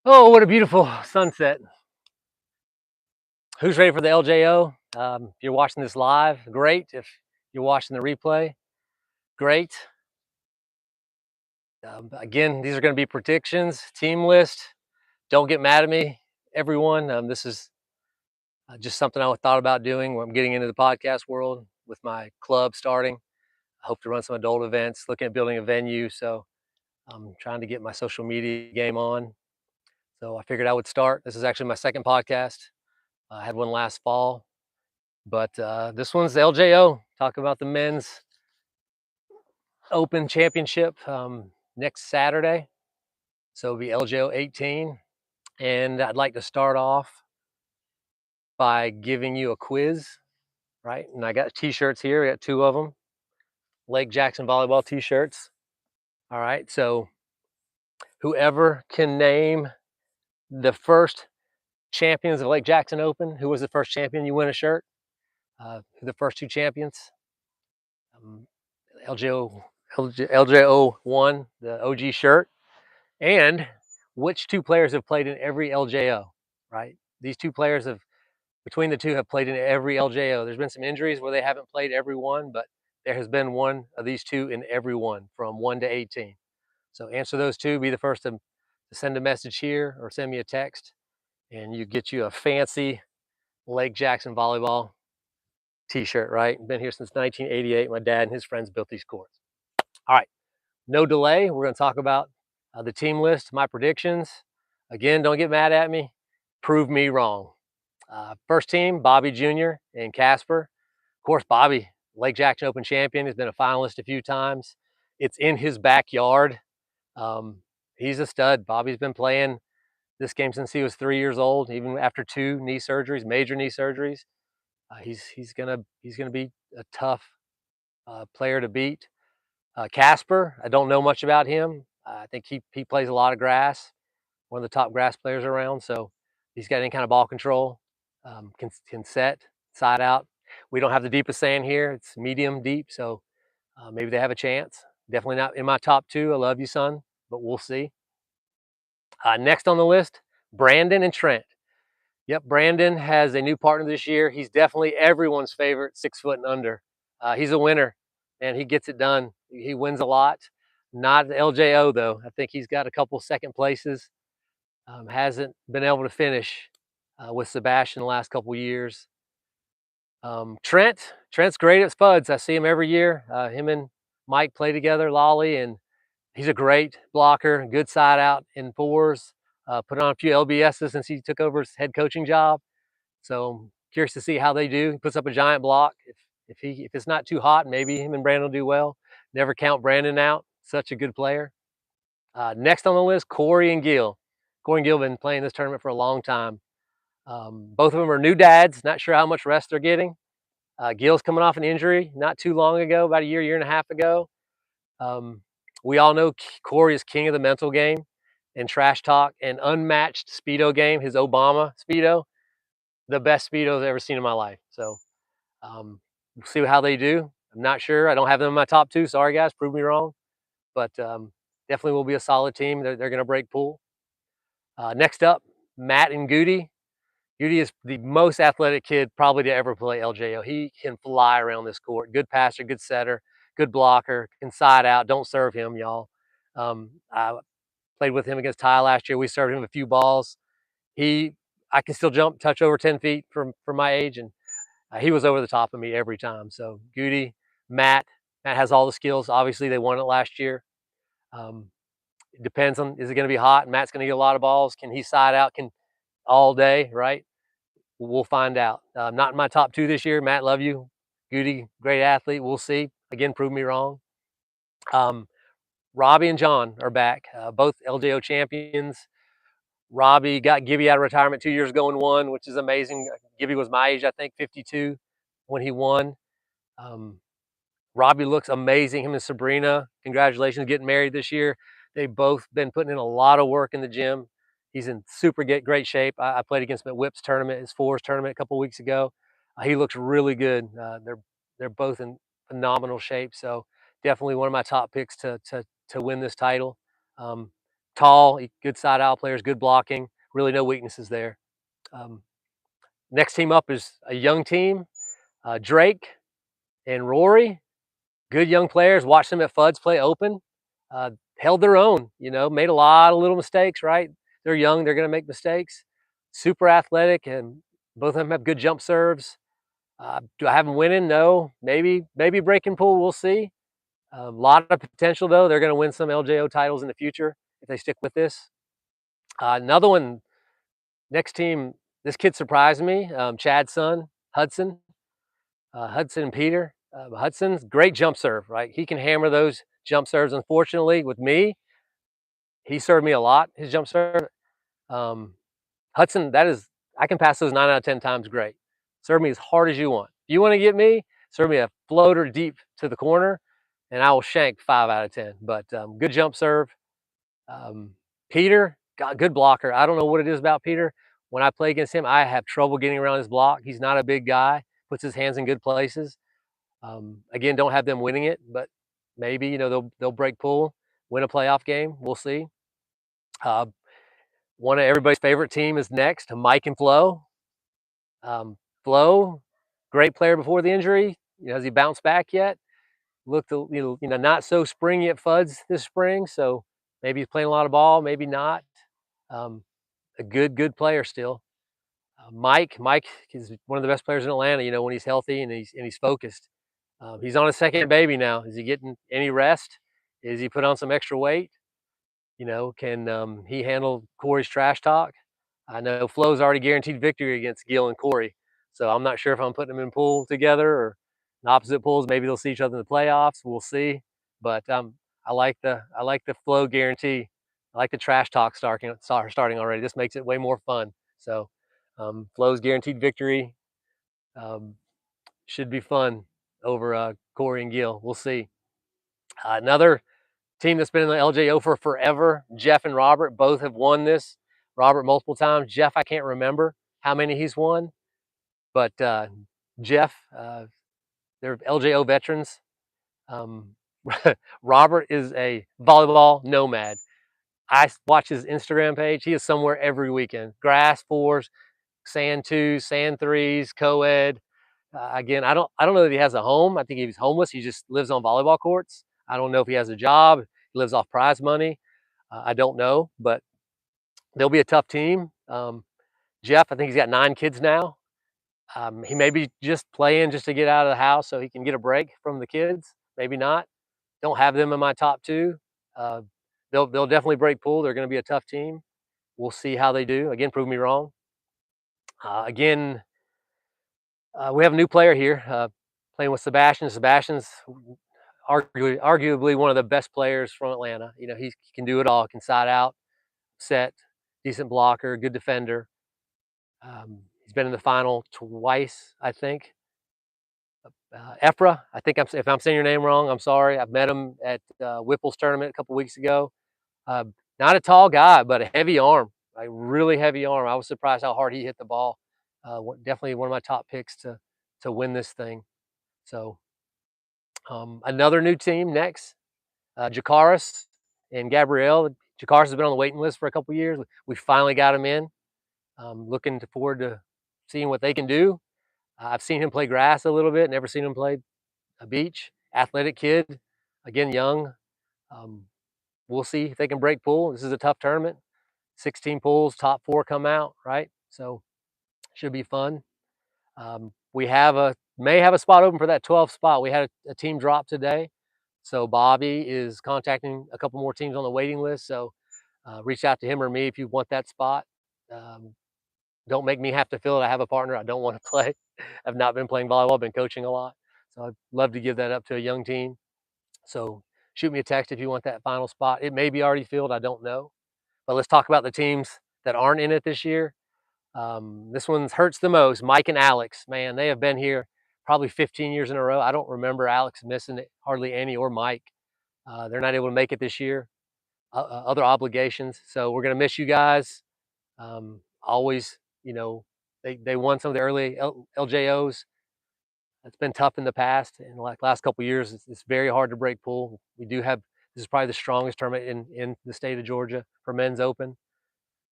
Oh, what a beautiful sunset. Who's ready for the LJO? If you're watching this live, great. If you're watching the replay, great. Again, these are going to be predictions, team list. Don't get mad at me, everyone. This is just something I thought about doing when I'm getting into the podcast world with my club starting. I hope to run some adult events, looking at building a venue. So I'm trying to get my social media game on. So I figured I would start. This is actually my second podcast. I had one last fall. But this one's the LJO. Talk about the men's Open Championship next Saturday. So it'll be LJO 18. And I'd like to start off by giving you a quiz, right? And I got t-shirts here. I got two of them. Lake Jackson volleyball t-shirts. All right. So whoever can name the first champions of Lake Jackson Open, who was the first champion, you win a shirt. The first two champions. LJO won the OG shirt. And which two players have played in every LJO, right? These two players between the two, have played in every LJO. There's been some injuries where they haven't played every one, but there has been one of these two in every one from 1 to 18. So answer those two, be the first to send a message here or send me a text, and you get you a fancy Lake Jackson volleyball t-shirt, right? Been here since 1988. My dad and his friends built these courts. All right, no delay. We're going to talk about the team list, my predictions. Again, don't get mad at me. Prove me wrong. First team, Bobby Jr. and Casper. Of course, Bobby, Lake Jackson Open champion, has been a finalist a few times. It's in his backyard. He's a stud. Bobby's been playing this game since he was 3 years old, even after two knee surgeries, major knee surgeries. He's gonna be a tough player to beat. Casper, I don't know much about him. I think he plays a lot of grass, one of the top grass players around. So he's got any kind of ball control, can set side out. We don't have the deepest sand here; it's medium deep, so maybe they have a chance. Definitely not in my top two. I love you, son, but we'll see. Next on the list, Brandon and Trent. Yep, Brandon has a new partner this year. He's definitely everyone's favorite 6 foot and under. He's a winner, and he gets it done. He wins a lot. Not the LJO though. I think he's got a couple second places. Hasn't been able to finish with Sebastian the last couple years. Trent's great at spuds. I see him every year. Him and Mike play together, Lolly, and he's a great blocker, good side out in fours. Put on a few LBSs since he took over his head coaching job. So I'm curious to see how they do. He puts up a giant block. If it's not too hot, maybe him and Brandon will do well. Never count Brandon out. Such a good player. Next on the list, Corey and Gil. Corey and Gil have been playing this tournament for a long time. Both of them are new dads. Not sure how much rest they're getting. Gil's coming off an injury not too long ago, about a year and a half ago. We all know Corey is king of the mental game and trash talk and unmatched Speedo game. His Obama Speedo, the best Speedo I've ever seen in my life. So we'll see how they do. I'm not sure. I don't have them in my top two. Sorry, guys. Prove me wrong. But definitely will be a solid team. They're going to break pool. Next up, Matt and Goody. Goody is the most athletic kid probably to ever play LJO. He can fly around this court. Good passer, good setter, good blocker, inside out. Don't serve him, y'all. I played with him against Ty last year. We served him a few balls. I can still jump, touch over 10 feet for my age, and he was over the top of me every time. So Goody, Matt has all the skills. Obviously, they won it last year. It depends on, is it going to be hot? Matt's going to get a lot of balls. Can he side out? Can all day, right? We'll find out. Not in my top two this year. Matt, love you. Goody, great athlete. We'll see. Again, prove me wrong. Robbie and John are back, both LJO champions. Robbie got Gibby out of retirement 2 years ago and won, which is amazing. Gibby was my age, I think, 52 when he won. Robbie looks amazing. Him and Sabrina, congratulations, getting married this year. They've both been putting in a lot of work in the gym. He's in super great shape. I played against him at Whip's tournament, his fours tournament a couple weeks ago. He looks really good. They're both in phenomenal shape. So definitely one of my top picks to win this title. Tall, good side out players, good blocking. Really no weaknesses there. Um, Next team up is a young team. Drake and Rory, good young players. Watched them at Fuds play open. Uh, Held their own. Made a lot of little mistakes. Right? They're young. They're going to make mistakes. Super athletic, and both of them have good jump serves. Do I have them winning? No. Maybe breaking pool. We'll see. A lot of potential though. They're going to win some LJO titles in the future if they stick with this. Another one, next team. This kid surprised me. Chad's son, Hudson. Hudson and Peter. Hudson's great jump serve, right? He can hammer those jump serves. Unfortunately, with me, he served me a lot. His jump serve. Um, Hudson, I can pass those 9 out of 10 times. Great. Serve me as hard as you want. If you want to get me, serve me a floater deep to the corner, and I will shank 5 out of 10. But good jump serve. Um, Peter, got good blocker. I don't know what it is about Peter. When I play against him, I have trouble getting around his block. He's not a big guy. Puts his hands in good places. Again, don't have them winning it, but maybe they'll break pool, win a playoff game. We'll see. Uh, One of everybody's favorite team is next, Mike and Flo. Flo, great player before the injury. Has he bounced back yet? Looked not so springy at Fuds this spring, so maybe he's playing a lot of ball, maybe not. Um, a good player still. Mike is one of the best players in Atlanta. When he's healthy and he's focused. He's on his second baby now. Is he getting any rest? Is he put on some extra weight? Can he handle Corey's trash talk? I know Flo's already guaranteed victory against Gil and Corey, so I'm not sure if I'm putting them in pool together or in opposite pools. Maybe they'll see each other in the playoffs. We'll see. But I like the Flo guarantee. I like the trash talk starting already. This makes it way more fun. So Flo's guaranteed victory um, should be fun over Corey and Gil. We'll see. Another team that's been in the LJO for forever. Jeff and Robert both have won this. Robert multiple times. Jeff, I can't remember how many he's won, but Jeff, they're LJO veterans. Um, Robert is a volleyball nomad. I watch his Instagram page. He is somewhere every weekend. Grass fours, sand twos, sand threes, co-ed. Again, I don't know that he has a home. I think he's homeless. He just lives on volleyball courts. I don't know if he has a job. He lives off prize money. I don't know, but they'll be a tough team. Jeff, I think he's got 9 kids now. He may be just playing just to get out of the house so he can get a break from the kids. Maybe not. Don't have them in my top two. Uh, they'll definitely break pool. They're going to be a tough team. We'll see how they do. Again, prove me wrong. Again, we have a new player here playing with Sebastian. Sebastian's arguably one of the best players from Atlanta. He can do it all. Can side out, set, decent blocker, good defender. He's been in the final twice, I think. Ephra, I think if I'm saying your name wrong, I'm sorry. I've met him at Whipple's tournament a couple weeks ago. Uh, Not a tall guy, but a heavy arm, a really heavy arm. I was surprised how hard he hit the ball. Definitely one of my top picks to win this thing. So another new team next, Jakaris and Gabrielle. Jakaris has been on the waiting list for a couple years. We finally got him in. Looking forward to seeing what they can do. I've seen him play grass a little bit. Never seen him play a beach. Athletic kid, again young. Um, we'll see if they can break pool. This is a tough tournament. 16 pools, top 4 come out, right? So should be fun. We may have a spot open for that 12th spot. We had a team drop today, so Bobby is contacting a couple more teams on the waiting list. So reach out to him or me if you want that spot. Um, don't make me have to fill it. I have a partner. I don't want to play. I've not been playing volleyball. I've been coaching a lot, so I'd love to give that up to a young team. So shoot me a text if you want that final spot. It may be already filled. I don't know. But let's talk about the teams that aren't in it this year. This one hurts the most. Mike and Alex, man, they have been here probably 15 years in a row. I don't remember Alex missing it, hardly any, or Mike. They're not able to make it this year. Other obligations. So we're going to miss you guys. Always, they won some of the early LJOs. It's been tough in the past. In the last couple of years, it's very hard to break pool. We do have This is probably the strongest tournament in the state of Georgia for men's open.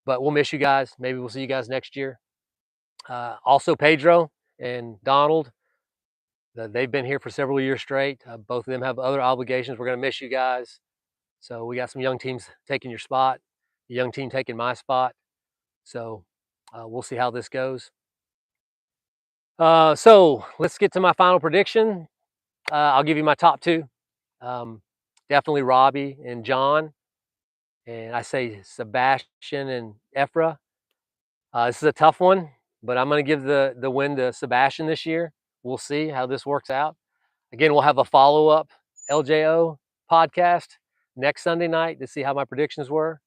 But we'll miss you guys. Maybe we'll see you guys next year. Also, Pedro and Donald, they've been here for several years straight. Both of them have other obligations. We're going to miss you guys. So we got some young teams taking your spot, a young team taking my spot. So we'll see how this goes. So let's get to my final prediction. I'll give you my top two. Definitely Robbie and John. And I say Sebastian and Ephra. This is a tough one, but I'm going to give the win to Sebastian this year. We'll see how this works out. Again, we'll have a follow-up LJO podcast next Sunday night to see how my predictions were.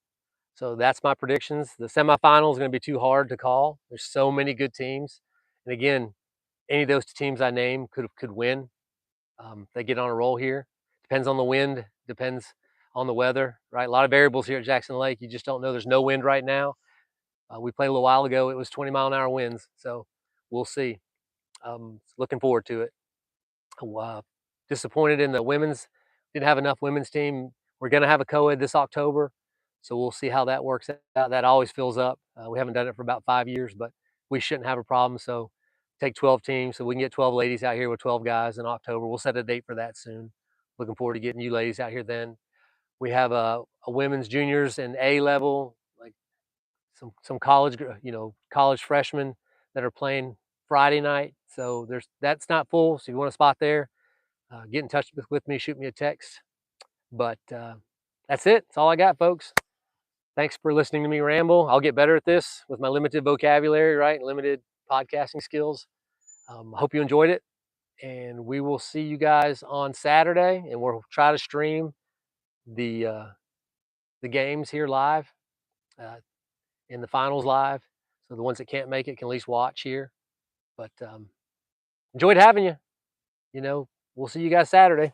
So that's my predictions. The semifinal is going to be too hard to call. There's so many good teams. And again, any of those teams I named could win. They get on a roll here. Depends on the wind, depends on the weather, right? A lot of variables here at Jackson Lake. You just don't know. There's no wind right now. We played a little while ago. It was 20-mile-an-hour winds. So we'll see. Looking forward to it. Disappointed in the women's. Didn't have enough women's team. We're going to have a co-ed this October. So we'll see how that works out. That always fills up. We haven't done it for about 5 years, but we shouldn't have a problem. So take 12 teams so we can get 12 ladies out here with 12 guys in October. We'll set a date for that soon. Looking forward to getting you ladies out here then. We have a women's juniors and A level, like some college, college freshmen that are playing Friday night. So that's not full. So if you want a spot there, get in touch with me, shoot me a text. But that's it. That's all I got, folks. Thanks for listening to me ramble. I'll get better at this with my limited vocabulary, right? And limited podcasting skills. I hope you enjoyed it. And we will see you guys on Saturday. And we'll try to stream the games here live and the finals live. So the ones that can't make it can at least watch here. But enjoyed having you. We'll see you guys Saturday.